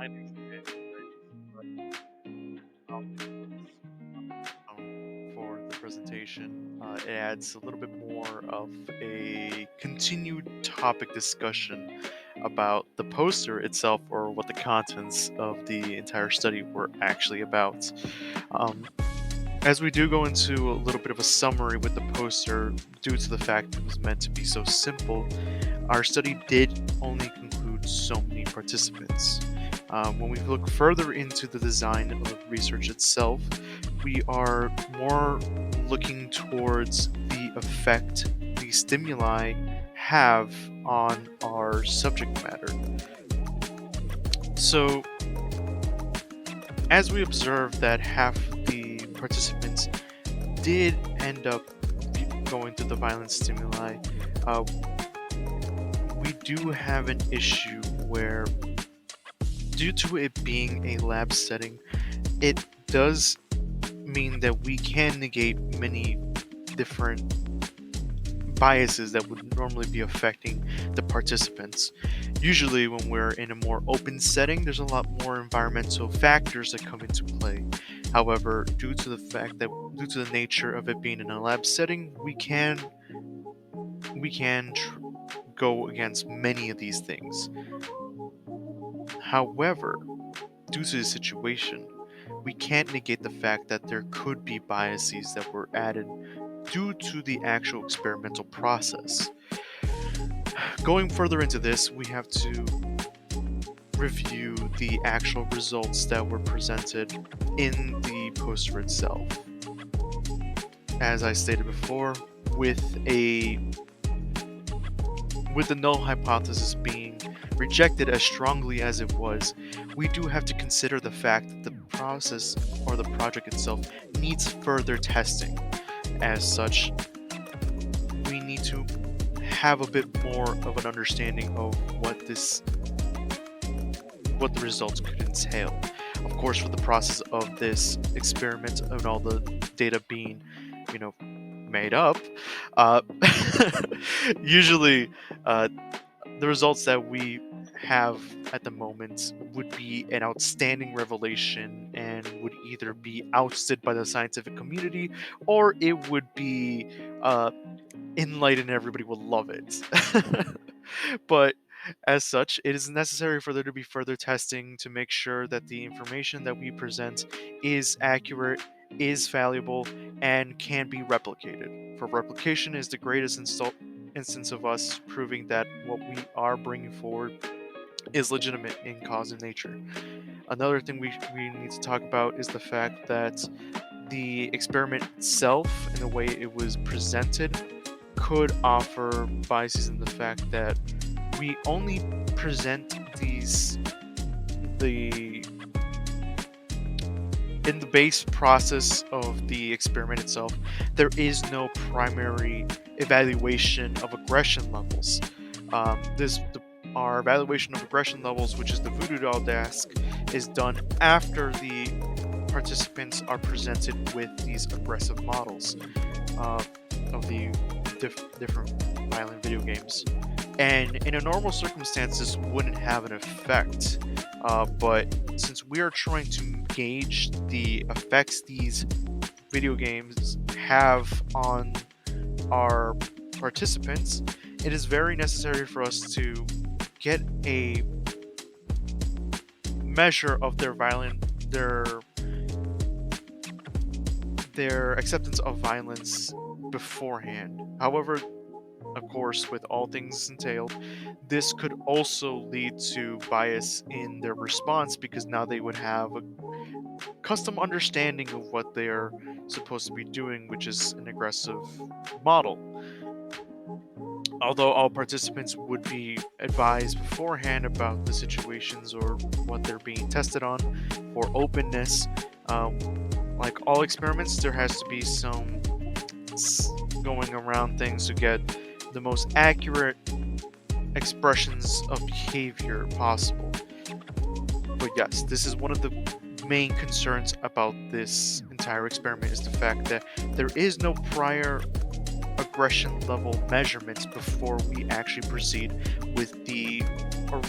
understand right, for the presentation. It adds a little bit more of a continued topic discussion about the poster itself or what the contents of the entire study were actually about. Um, as we do go into a little bit of a summary with the poster, due to the fact it was meant to be so simple, our study did only conclude so many participants. When we look further into the design of the research itself, we are more looking towards the effect the stimuli have on our subject matter. So, as we observed that half the participants did end up going through the violent stimuli, uh, we do have an issue where, due to it being a lab setting, it does mean that we can negate many different biases that would normally be affecting the participants. Usually, when we're in a more open setting, there's a lot more environmental factors that come into play. However, due to the nature of it being in a lab setting, we can go against many of these things. However, due to the situation, we can't negate the fact that there could be biases that were added due to the actual experimental process. Going further into this, we have to review the actual results that were presented in the poster itself. As I stated before, with a with the null hypothesis being rejected as strongly as it was, we do have to consider the fact that the process or the project itself needs further testing. As such, we need to have a bit more of an understanding of what the results could entail. Of course, for the process of this experiment and all the data being, made up, uh, usually uh, the results that we have at the moment would be an outstanding revelation and would either be ousted by the scientific community or it would be enlightened and everybody will love it. But as such, it is necessary for there to be further testing to make sure that the information that we present is accurate, is valuable, and can be replicated. For replication is the greatest instance of us proving that what we are bringing forward is legitimate in cause and nature. Another thing we need to talk about is the fact that the experiment itself, in the way it was presented, could offer biases in the fact that we only present these the in the base process of the experiment itself. There is no primary evaluation of aggression levels. Our evaluation of aggression levels, which is the voodoo doll task, is done after the participants are presented with these aggressive models of the different violent video games. And in a normal circumstance, this wouldn't have an effect. But since we are trying to gauge the effects these video games have on our participants, it is very necessary for us to get a measure of their acceptance of violence beforehand. However, of course, with all things entailed, this could also lead to bias in their response because now they would have a custom understanding of what they're supposed to be doing, which is an aggressive model. Although all participants would be advised beforehand about the situations or what they're being tested on for openness, um, like all experiments, there has to be some going around things to get the most accurate expressions of behavior possible. But yes, this is one of the main concerns about this entire experiment is the fact that there is no prior aggression level measurements before we actually proceed with the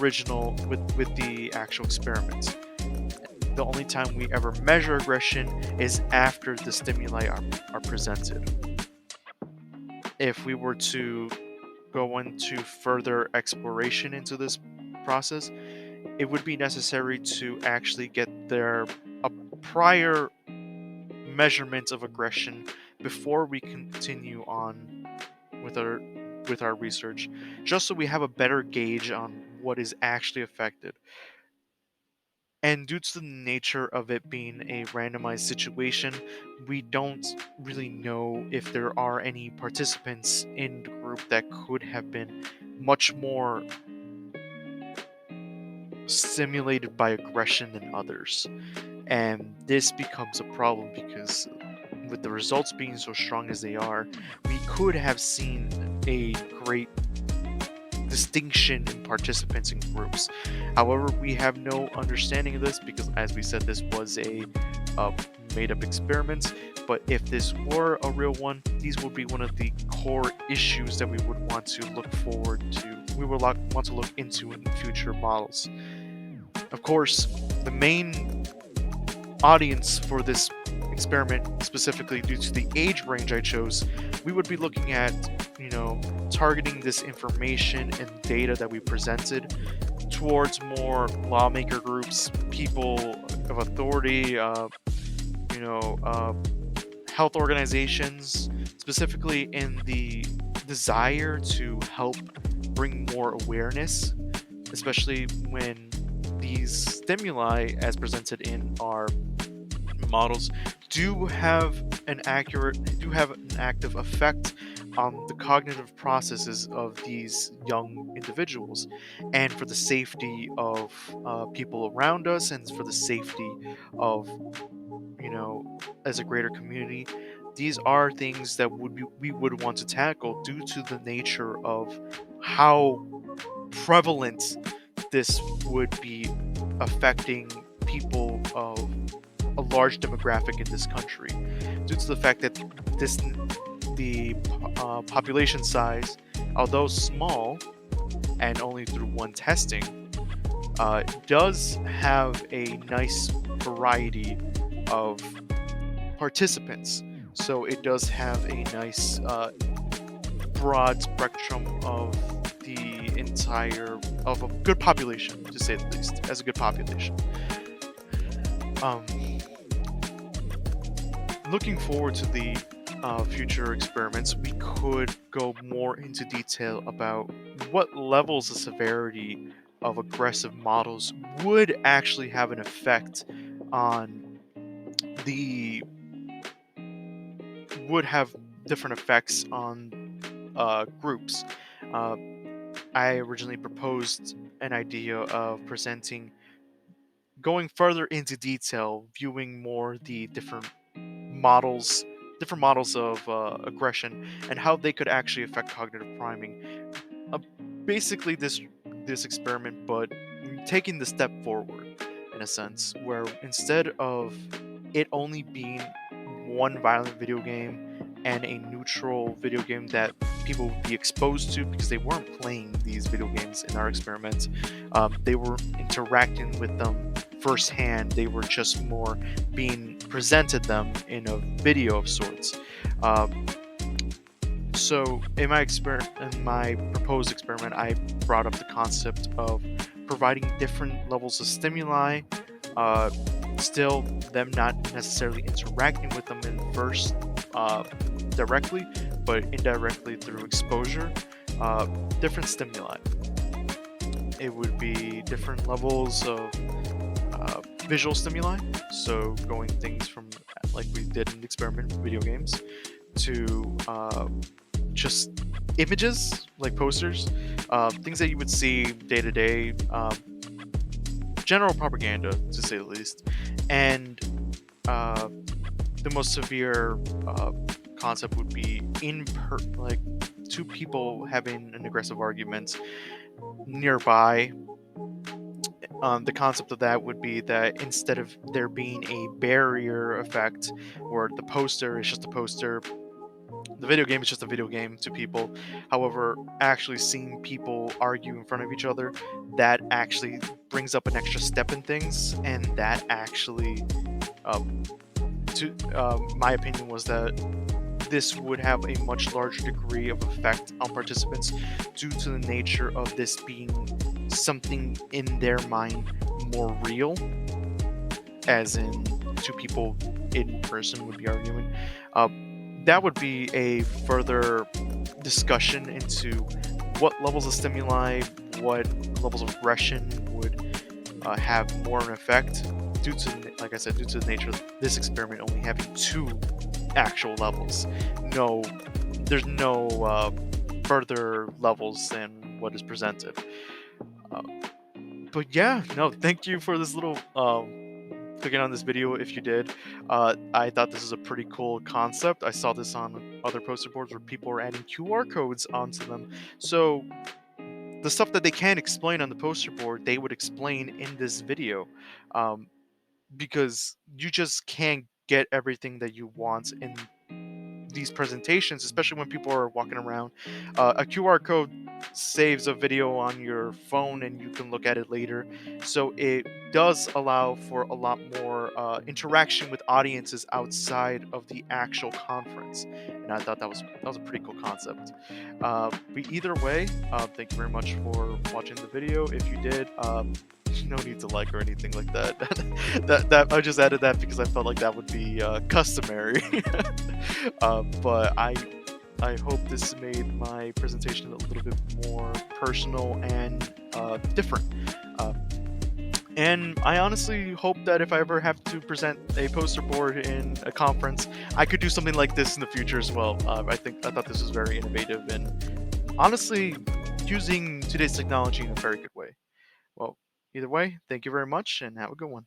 original with the actual experiments. The only time we ever measure aggression is after the stimuli are presented. If we were to go into further exploration into this process, it would be necessary to actually get their a prior measurement of aggression before we continue on with our research, just so we have a better gauge on what is actually affected. And due to the nature of it being a randomized situation, we don't really know if there are any participants in the group that could have been much more stimulated by aggression than others. And this becomes a problem because, with the results being so strong as they are, we could have seen a great distinction in participants in groups. However, we have no understanding of this because, as we said, this was a made up experiment. But if this were a real one, these would be one of the core issues that we would want to look forward to. We would want to look into in future models. Of course, the main audience for this experiment, specifically due to the age range I chose, we would be looking at, targeting this information and data that we presented towards more lawmaker groups, people of authority, health organizations, specifically in the desire to help bring more awareness, especially when these stimuli, as presented in our models, do have an active effect on the cognitive processes of these young individuals, and for the safety of people around us, and for the safety of, as a greater community. These are things that we would want to tackle due to the nature of how prevalent this would be affecting people of a large demographic in this country, due to the fact that the population size, although small and only through one testing, does have a nice variety of participants. So it does have a nice broad spectrum of of a good population, to say the least, as a good population. Um, Looking forward to the future experiments, we could go more into detail about what levels of severity of aggressive models would actually have an effect on the would have different effects on groups. Uh, I originally proposed an idea of going further into detail, viewing more the different models of aggression and how they could actually affect cognitive priming. Uh, Basically, this experiment, but taking the step forward in a sense, where instead of it only being one violent video game and a neutral video game that people would be exposed to, because they weren't playing these video games in our experiment, they were interacting with them firsthand. They were just more being presented them in a video of sorts. Um, so in my proposed experiment, I brought up the concept of providing different levels of stimuli, uh, still them not necessarily interacting with them in first directly, but indirectly through exposure. Different stimuli. It would be different levels of visual stimuli, so going things from, like we did in the experiment with video games, to just images like posters, things that you would see day to day, general propaganda, to say the least. And uh, the most severe concept would be like two people having an aggressive argument nearby. The concept of that would be that instead of there being a barrier effect where the poster is just a poster, the video game is just a video game to people. However, actually seeing people argue in front of each other, that actually brings up an extra step in things, and that actually, um, to my opinion, was that this would have a much larger degree of effect on participants due to the nature of this being something in their mind more real, as in two people in person would be arguing. Uh, that would be a further discussion into what levels of stimuli, what levels of aggression would have more of an effect due to, like I said, due to the nature of this experiment only having two actual levels. No, there's no further levels than what is presented. Uh, but yeah, no, thank you for this little clicking on this video if you did. I thought this is a pretty cool concept. I saw this on other poster boards where people are adding QR codes onto them. So the stuff that they can't explain on the poster board, they would explain in this video. Um, because you just can't get everything that you want in these presentations, especially when people are walking around. A QR code saves a video on your phone and you can look at it later. So it does allow for a lot more interaction with audiences outside of the actual conference. And I thought that was a pretty cool concept. But either way, thank you very much for watching the video. If you did, no need to like or anything like that. that I just added that because I felt like that would be customary. But I hope this made my presentation a little bit more personal and different. Uh, and I honestly hope that if I ever have to present a poster board in a conference, I could do something like this in the future as well. I thought this was very innovative and honestly using today's technology in a very good way. Well, either way, thank you very much and have a good one.